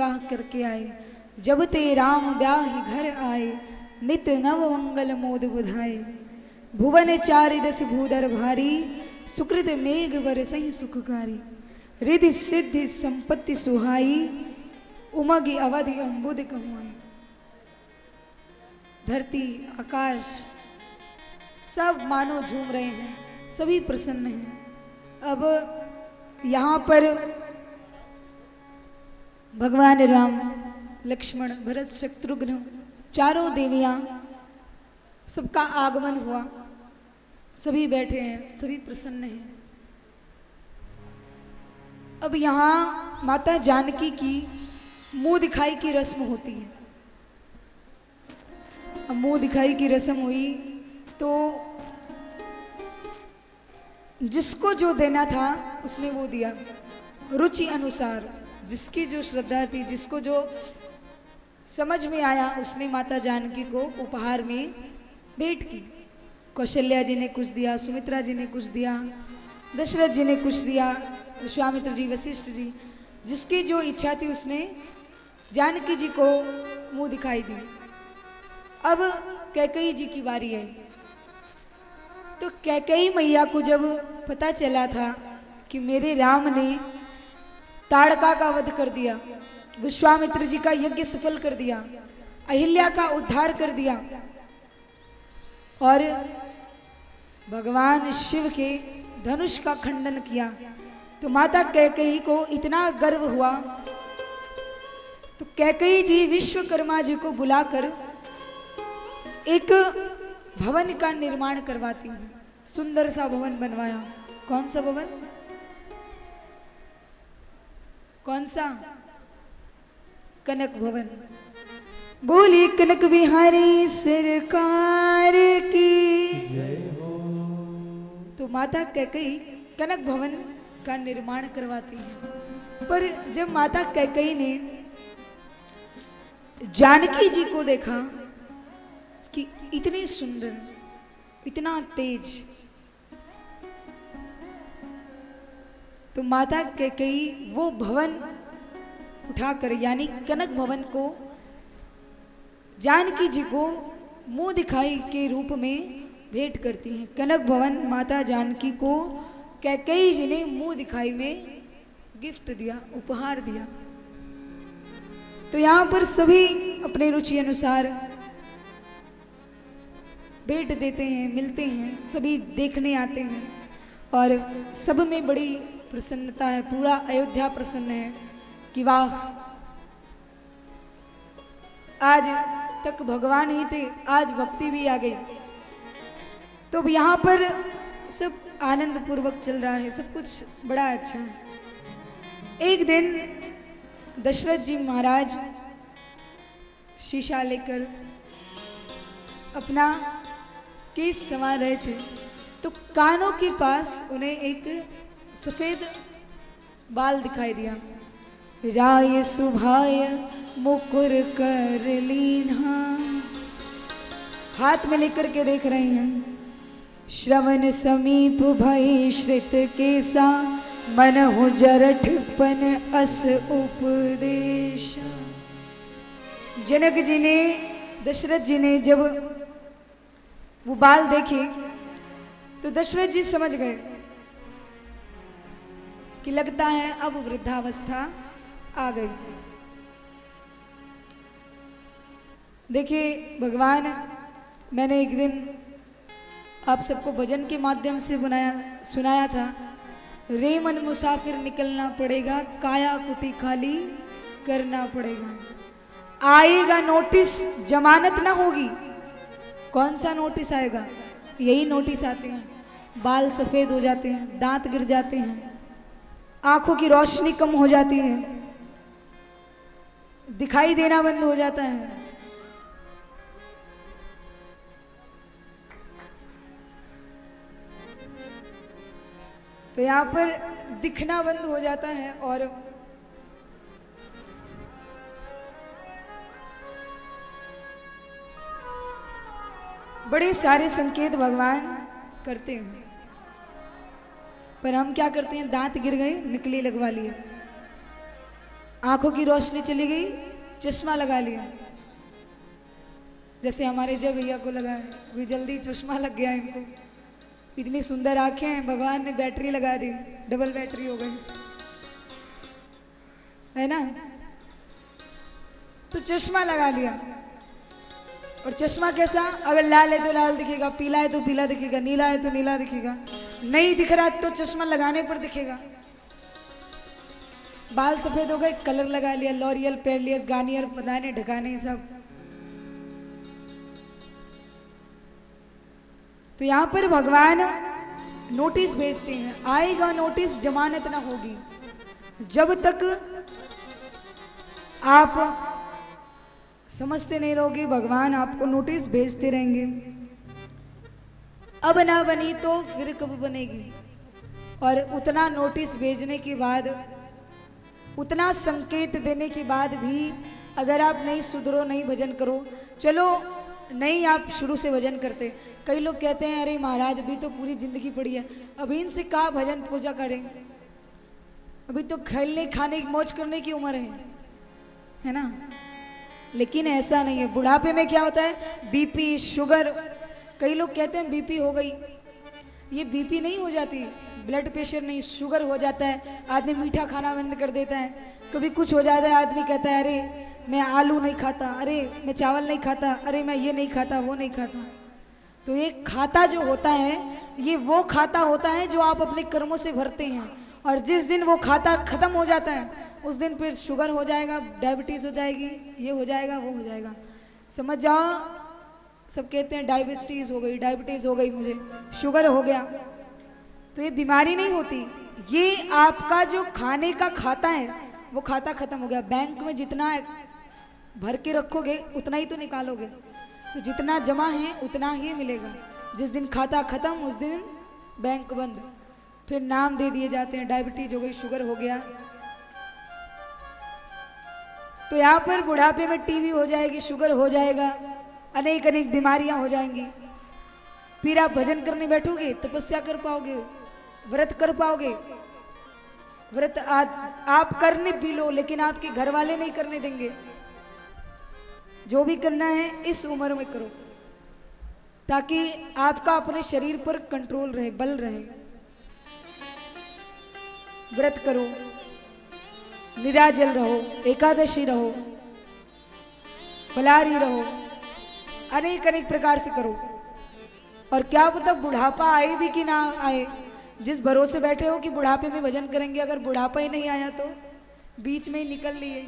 विवाह करके आए, जब ते राम ब्याह घर आए, नित नव मंगल मोद बुधाए। भुवन चारि दस भूधर भारी, सुकृत मेघ बरसहि सुखकारी। रिधि सिद्धि संपत्ति सुहाई, उमगी अवधि अम्बुद कहुआई। धरती आकाश सब मानो झूम रहे हैं, सभी प्रसन्न हैं। अब यहाँ पर भगवान राम, लक्ष्मण, भरत, शत्रुघ्न चारों देवियां सबका आगमन हुआ, सभी बैठे हैं, सभी प्रसन्न हैं। अब यहाँ माता जानकी की मुंह दिखाई की रस्म होती है। अब मुंह दिखाई की रस्म हुई तो जिसको जो देना था उसने वो दिया, रुचि अनुसार, जिसकी जो श्रद्धा थी, जिसको जो समझ में आया उसने माता जानकी को उपहार में भेंट की। कौशल्या जी ने कुछ दिया, सुमित्रा जी ने कुछ दिया, दशरथ जी ने कुछ दिया, विश्वामित्र जी, वशिष्ठ जी, जिसकी जो इच्छा थी उसने जानकी जी को मुंह दिखाई दी। अब कैकेयी जी की बारी है। तो कैकेयी मैया को जब पता चला था कि मेरे राम ने ताड़का का वध कर दिया, विश्वामित्र जी का यज्ञ सफल कर दिया, अहिल्या का उद्धार कर दिया और भगवान शिव के धनुष का खंडन किया, तो माता कैकेयी को इतना गर्व हुआ। तो कैकेयी जी विश्वकर्मा जी को बुलाकर एक भवन का निर्माण करवाती हूँ। सुंदर सा भवन बनवाया। कौन सा भवन? कौन सा? कनक भवन। बोली कनक बिहारी सरकार की जय हो। तो माता कैकेयी कनक भवन का निर्माण करवाती है। पर जब माता कैकेयी ने जानकी जी को देखा कि इतनी सुंदर, इतना तेज, तो माता कैकेयी वो भवन उठाकर, यानी कनक भवन को जानकी जी को मुंह दिखाई के रूप में भेंट करती हैं। कनक भवन माता जानकी को कैकेयी जी ने मुंह दिखाई में गिफ्ट दिया, उपहार दिया। तो यहाँ पर सभी अपने रुचि अनुसार भेंट देते हैं, मिलते हैं, सभी देखने आते हैं और सब में बड़ी प्रसन्नता है। पूरा अयोध्या प्रसन्न है कि वाह, आज तक भगवान ही थे, आज भक्ति भी आ गई। तो यहाँ पर सब आनंद पूर्वक चल रहा है, सब कुछ बड़ा अच्छा है। एक दिन दशरथ जी महाराज शीशा लेकर अपना केस संवार रहे थे, तो कानों के पास उन्हें एक सफेद बाल दिखाई दिया। राय सुभाय मुकुर कर लीन्हा, हाथ में लेकर के देख रहे हैं। श्रवण समीप भय श्रित केसा, मन हो जरठपन अस उपदेश। जनक जी ने, दशरथ जी ने जब वो बाल देखे तो दशरथ जी समझ गए कि लगता है अब वृद्धावस्था आ गई। देखिए भगवान, मैंने एक दिन आप सबको भजन के माध्यम से सुनाया था, रे मन मुसाफिर निकलना पड़ेगा, काया कुटी खाली करना पड़ेगा। आएगा नोटिस, जमानत ना होगी। कौन सा नोटिस आएगा? यही नोटिस आते हैं, बाल सफेद हो जाते हैं, दांत गिर जाते हैं, आंखों की रोशनी कम हो जाती है, दिखाई देना बंद हो जाता है। तो यहाँ पर दिखना बंद हो जाता है और बड़े सारे संकेत भगवान करते हैं, पर हम क्या करते हैं? दांत गिर गए, निकली लगवा लिए। आंखों की रोशनी चली गई, चश्मा लगा लिया। जैसे हमारे जय भैया को लगा है, भी जल्दी चश्मा लग गया इनको। इतनी सुंदर आंखें हैं, भगवान ने बैटरी लगा दी, डबल बैटरी हो गई, है ना। तो चश्मा लगा लिया, और चश्मा कैसा, अगर लाल है तो लाल दिखेगा, पीला है तो पीला दिखेगा, नीला है तो नीला दिखेगा, नहीं दिख रहा तो चश्मा लगाने पर दिखेगा। बाल सफेद हो गए, कलर लगा लिया, लॉरियल, पेरलियस, गार्नियर, पदाने, ढकाने सब। तो यहां पर भगवान नोटिस भेजते हैं, आएगा नोटिस, जमानत ना होगी। जब तक आप समझते नहीं रहोगे, भगवान आपको नोटिस भेजते रहेंगे। अब ना बनी तो फिर कब बनेगी। और उतना नोटिस भेजने के बाद, उतना संकेत देने के बाद भी अगर आप नहीं सुधरो, नहीं भजन करो, चलो नहीं आप शुरू से भजन करते। कई लोग कहते हैं अरे महाराज अभी तो पूरी जिंदगी पड़ी है, अभी इनसे कहाँ भजन पूजा करें, अभी तो खेलने खाने की मौज करने की उम्र है ना। लेकिन ऐसा नहीं है। बुढ़ापे में क्या होता है, बीपी, शुगर, कई लोग कहते हैं बीपी हो गई, ये बीपी नहीं हो जाती, ब्लड प्रेशर नहीं, शुगर हो जाता है। आदमी मीठा खाना बंद कर देता है, कभी कुछ हो जाता है, आदमी कहता है अरे मैं आलू नहीं खाता, अरे मैं चावल नहीं खाता, अरे मैं ये नहीं खाता, वो नहीं खाता। तो ये खाता जो होता है, ये वो खाता होता है जो आप अपने कर्मों से भरते हैं। और जिस दिन वो खाता खत्म हो जाता है, उस दिन फिर शुगर हो जाएगा, डायबिटीज हो जाएगी, ये हो जाएगा, वो हो जाएगा। समझ जाओ, सब कहते हैं डायबिटीज हो गई, डायबिटीज हो गई, मुझे शुगर हो गया। तो ये बीमारी नहीं होती, ये आपका जो खाने का खाता है वो खाता खत्म हो गया। बैंक में जितना भर के रखोगे उतना ही तो निकालोगे, तो जितना जमा है उतना ही मिलेगा। जिस दिन खाता खत्म उस दिन बैंक बंद। फिर नाम दे दिए जाते हैं, डायबिटीज हो गई, शुगर हो गया। तो यहाँ पर बुढ़ापे में टीबी हो जाएगी, शुगर हो जाएगा, अनेक अनेक बीमारियां हो जाएंगी। फिर आप भजन करने बैठोगे, तपस्या कर पाओगे, व्रत कर पाओगे। व्रत आप करने भी लो, लेकिन आपके घर वाले नहीं करने देंगे। जो भी करना है इस उम्र में करो, ताकि आपका अपने शरीर पर कंट्रोल रहे, बल रहे। व्रत करो, निराजल रहो, एकादशी रहो, फलाहारी रहो, अनेक अनेक प्रकार से करो। और क्या पता बुढ़ापा आए भी कि ना आए। जिस भरोसे बैठे हो कि बुढ़ापे में भजन करेंगे, अगर बुढ़ापा ही नहीं आया तो बीच में ही निकल लिए।